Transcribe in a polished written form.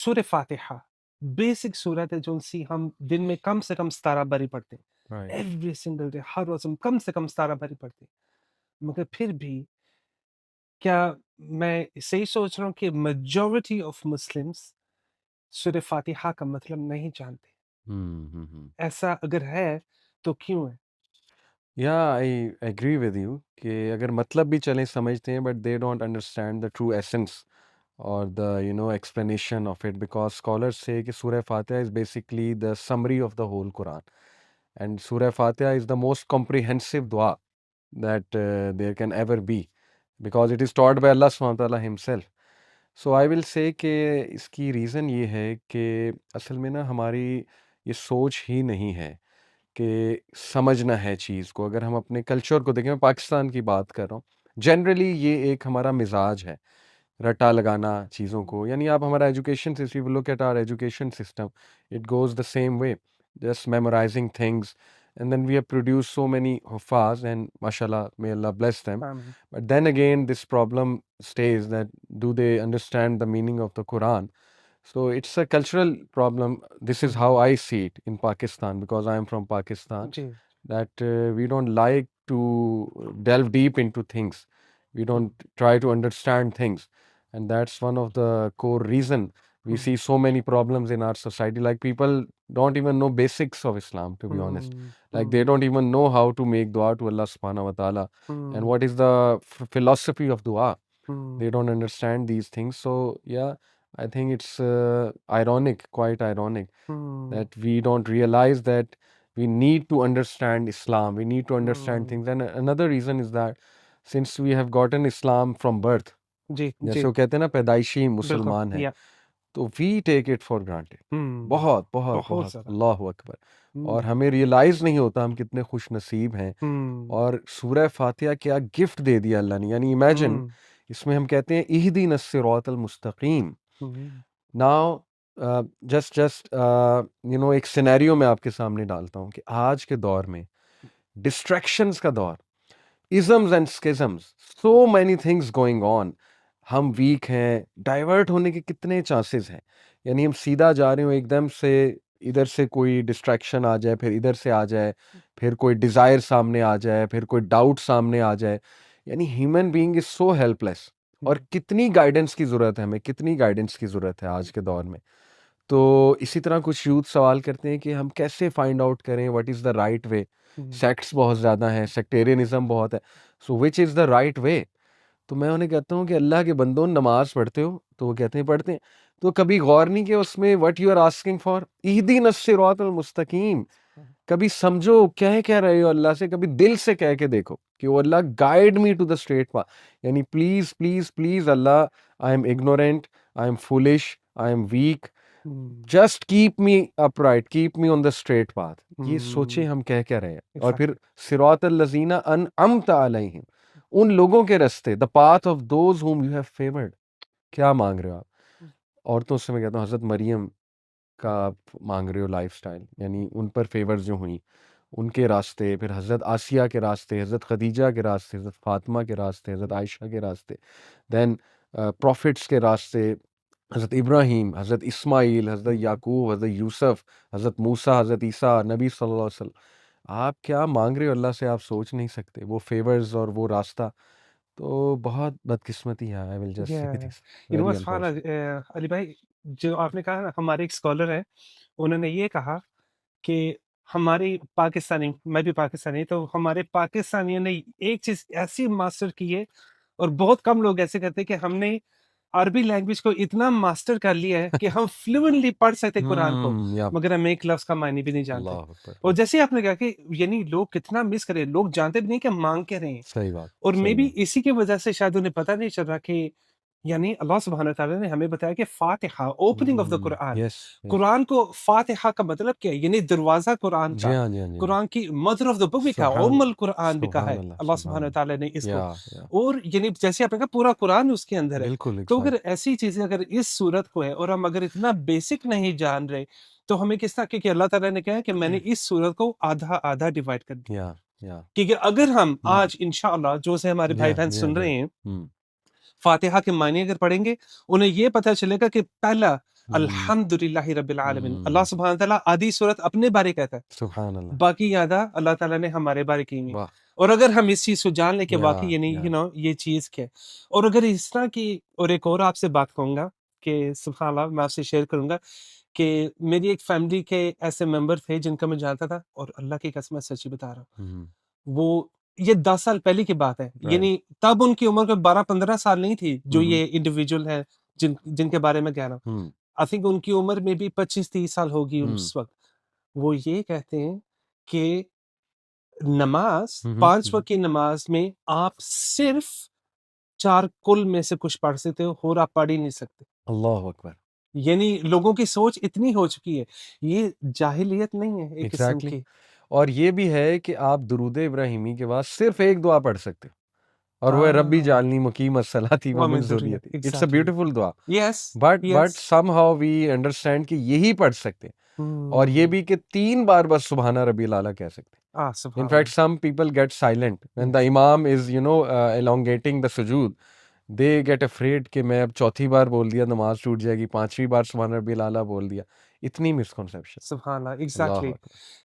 सूरह फातिहा बेसिक सूरत है जो सी हम दिन में कम से कम 17 बारी पढ़ते हैं, Right. एवरी सिंगल डे, हर रोज हम कम से कम 17 बारी पढ़ते हैं। मगर फिर भी क्या मैं सही सोच रहा हूँ कि मेजॉरिटी ऑफ मुस्लिम्स सूरह फातिहा का मतलब नहीं जानते? Hmm. ऐसा अगर है तो क्यों है? Yeah, I agree with you कि अगर मतलब भी चलें समझते हैं, but they don't understand the true essence or the explanation of it, because scholars say कि Surah Fatiha is basically the summary of the whole Quran, and Surah Fatiha is the most comprehensive dua that there can ever be, because it is taught by Allah subhanahu wa ta'ala himself. So I will say कि इसकी reason ये है कि असल में ना हमारी ये सोच ही नहीं है कि समझना है चीज़ को। अगर हम अपने कल्चर को देखें, मैं पाकिस्तान की बात कर रहा हूँ, जनरली ये एक हमारा मिजाज है रट्टा लगाना चीज़ों को। यानी आप हमारा education system, look at our education system, it goes the same way, just memorising things, and then we have produced so many huffaz, and mashallah, may Allah bless them. आमीन। But then again, this problem stays that do they understand the meaning of the Quran? So it's a cultural problem. This is how I see it in Pakistan, because I am from Pakistan, जी। that we don't like to delve deep into things. We don't try to understand things. And that's one of the core reason we see so many problems in our society. Like people don't even know basics of Islam, to be honest. Like they don't even know how to make dua to Allah subhanahu wa ta'ala. And what is the philosophy of dua? They don't understand these things. So yeah, I think it's ironic, quite ironic, that we don't realize that we need to understand Islam. We need to understand things. And another reason is that since we have gotten Islam from birth, जी, जैसे जी, वो कहते हैं ना पैदाइशी बिल्कुल, मुसलमान है, या तो we take it for granted, बहुत बहुत बहुत बहुत, ज़्यादा। अल्लाह अकबर। और हुँ, हमें रियलाइज़ नहीं होता हम कितने खुश नसीब हैं। हुँ, और सूरह फातिहा क्या गिफ्ट दे दिया अल्लाह ने। यानी इमेजिन, हुँ, इसमें हम कहते हैं इहदीन सिरातल मुस्तकीम। हुँ, नाउ जस्ट एक सिनेरियो मैं आपके सामने डालता हूँ कि आज के दौर में, डिस्ट्रैक्शंस का दौर, isms and schisms, so many things going on, हम वीक हैं, डाइवर्ट होने के कितने चांसेस हैं। यानी हम सीधा जा रहे हो, एकदम से इधर से कोई डिस्ट्रैक्शन आ जाए, फिर इधर से आ जाए, फिर कोई डिज़ायर सामने आ जाए, फिर कोई डाउट सामने आ जाए। यानी human being is so helpless. और हुँ, कितनी गाइडेंस की ज़रूरत है हमें, कितनी गाइडेंस की ज़रूरत है आज के दौर में। तो इसी तरह कुछ यूथ सवाल करते हैं कि हम कैसे फाइंड आउट करें what is the right way. हुँ, सेक्ट्स बहुत ज़्यादा हैं, सेक्टेरियनिज्म बहुत है, so which is the right way. तो मैं उन्हें कहता हूँ कि अल्लाह के बंदों, नमाज पढ़ते हो? तो वो कहते हैं पढ़ते हैं। तो कभी गौर नहीं किया उसमें what you are asking for, इहदीन सिरातल मुस्तकीम। कभी समझो कह रहे हो अल्लाह से, कभी दिल से कह के देखो कि वो Allah guide me to the straight path. यानी please please please Allah, I am ignorant, I am foolish, I am weak, hmm, just keep me upright, keep me on the straight path. ये सोचे हुँ, हम कह रहे हैं। और फिर exactly. सिरातल लजीना अनअमत अलैहिम, उन लोगों के रास्ते, the path of those whom you have favoured. क्या मांग रहे हो आप? औरतों से मैं कहता हूँ हज़रत मरियम का आप मांग रहे हो लाइफस्टाइल, यानी उन पर फेवर्स जो हुई, उनके रास्ते, फिर हज़रत आसिया के रास्ते, हज़रत खदीजा के रास्ते, हज़रत फ़ातिमा के रास्ते, हज़रत आयशा के रास्ते, देन प्रॉफिट्स के रास्ते, हज़रत इब्राहीम, हज़रत इस्माइल, हज़रत याकूब, हज़रत यूसुफ, हज़रत मूसा, हज़रत ईसा, नबी सल्लल्लाहु अलैहि वसल्लम। आप क्या मांग रहे हो अल्लाह से, आप सोच नहीं सकते वो फेवर्स और वो रास्ता। तो बहुत बदकिस्मती है, I will just say yeah this, you know very what's fun unfortunate. Ali भाई, जो आपने कहा ना हमारे एक स्कॉलर हैं, उन्होंने ये कहा कि हमारी पाकिस्तानी, मैं भी पाकिस्तानी, तो हमारे पाकिस्तानियों ने एक चीज़ ऐसी मास्टर की है और बहुत कम लोग ऐसे करते हैं कि हमने अरबी लैंग्वेज को इतना मास्टर कर लिया है कि हम फ्लुएंटली पढ़ सकते कुरान को, या मगर हम एक लफ्ज़ का मायने भी नहीं जानते। अल्लाह अकबर, और या जैसे ही आपने कहा कि यानी लोग कितना मिस करें, लोग जानते भी नहीं कि हम माँग क्या रहे हैं। सही बात, और मे सही बी बात। इसी की वजह से शायद उन्हें पता नहीं चल रहा कि यानी अल्लाह सुब्हानहू व तआला ने हमें बताया कि फातिहा, opening of the Quran. Yes, yes. Quran को फातिहा का मतलब क्या है? यानी दरवाज़ा कुरान जी का। हाँ, जी हाँ, जी हाँ। कुरान की मदर ऑफ द बुक भी कहा, सुभान उम्मुल कुरान भी कहा सुभान है अल्लाह, अल्लाह सुभान सुब्हानहू व तआला ने अल्लाह। इसको। या और यानी जैसे आपने कहा पूरा कुरान उसके अंदर है। बिल्कुल तो एग्ज़ैक्ट। अगर ऐसी चीज़ें अगर इस सूरत को है और हम अगर इतना बेसिक नहीं जान रहे, तो हमें किस तरह, क्योंकि अल्लाह ताला ने कहा है कि मैंने इस सूरत को आधा-आधा डिवाइड कर दिया। या या क्योंकि अगर हम हुँ, आज इंशाअल्लाह जो से हमारे जी हाँ, भाई-बहन जी हाँ, सुन जी रहे हाँ। हैं, हुँ, फातिहा के मायने अगर पढ़ेंगे, उन्हें ये पता चलेगा कि पहला अल्हम्दुलिल्लाहि रब्बिल आलमीन। अल्लाह हम्म, सुब्हानहू तआला आधी सूरत अपने बारे कहता है, सुभान अल्लाह। बाकी यादा अल्लाह ताला ने हमारे बारे की हुई। वाह। और अगर हम इस चीज को जान लें कि या वाकई यानी या ये चीज क्या है, और अगर इस तरह की, और एक और आपसे बात कहूंगा कि सुभान अल्लाह, मैं आपसे शेयर करूंगा कि मेरी एक फैमिली के ऐसे मेंबर थे जिनका मैं जानता था, और अल्लाह की कसम मैं सच्ची बता रहा हूँ, वो ये 10 साल पहले की बात है, राइट। यानी तब उनकी उम्र कोई 12-15 साल नहीं थी, जो हम्म ये इंडिविजुअल है जिनके बारे में कह रहा हूँ। हम्म आई थिंक उनकी उम्र में भी 25-30 साल होगी हम्म उस वक्त। वो ये कहते हैं कि नमाज, 5 वक्त की नमाज में आप सिर्फ 4 कुल में से कुछ पढ़ सकते हो, और आप पढ़ ही नहीं सकते। अल्लाह अकबर। यानी लोगों की सोच इतनी हो चुकी है, ये जाहिलियत नहीं है एक किस्म एग्जैक्टली। की। और ये भी है कि आप दुरूद इब्राहिमी के बाद सिर्फ एक दुआ पढ़ सकते हो, और वो है रब्बी हाँ, जालनी मुकीम अस्सलाती व वो मिन मैं जरूरत, ज़ुर्रियती। इट्स अ एग्जैक्टली, ब्यूटीफुल दुआ। Yes, but yes. Somehow we understand कि यही पढ़ सकते हैं, और ये भी कि 3 बार बस सुबहाना रब्बिल आला कह सकते हैं। In सुभान fact, Allah. some people get silent when the Yes. imam is, elongating the sujood. They get afraid कि मैं अब चौथी बार बोल दिया नमाज टूट जाएगी, 5वीं बार सुबहान रब्बिल आला बोल दिया। इतनी मिसकॉन्सेप्शन। सुभान अल्लाह, अल्लाह एग्जैक्टली। अकबर।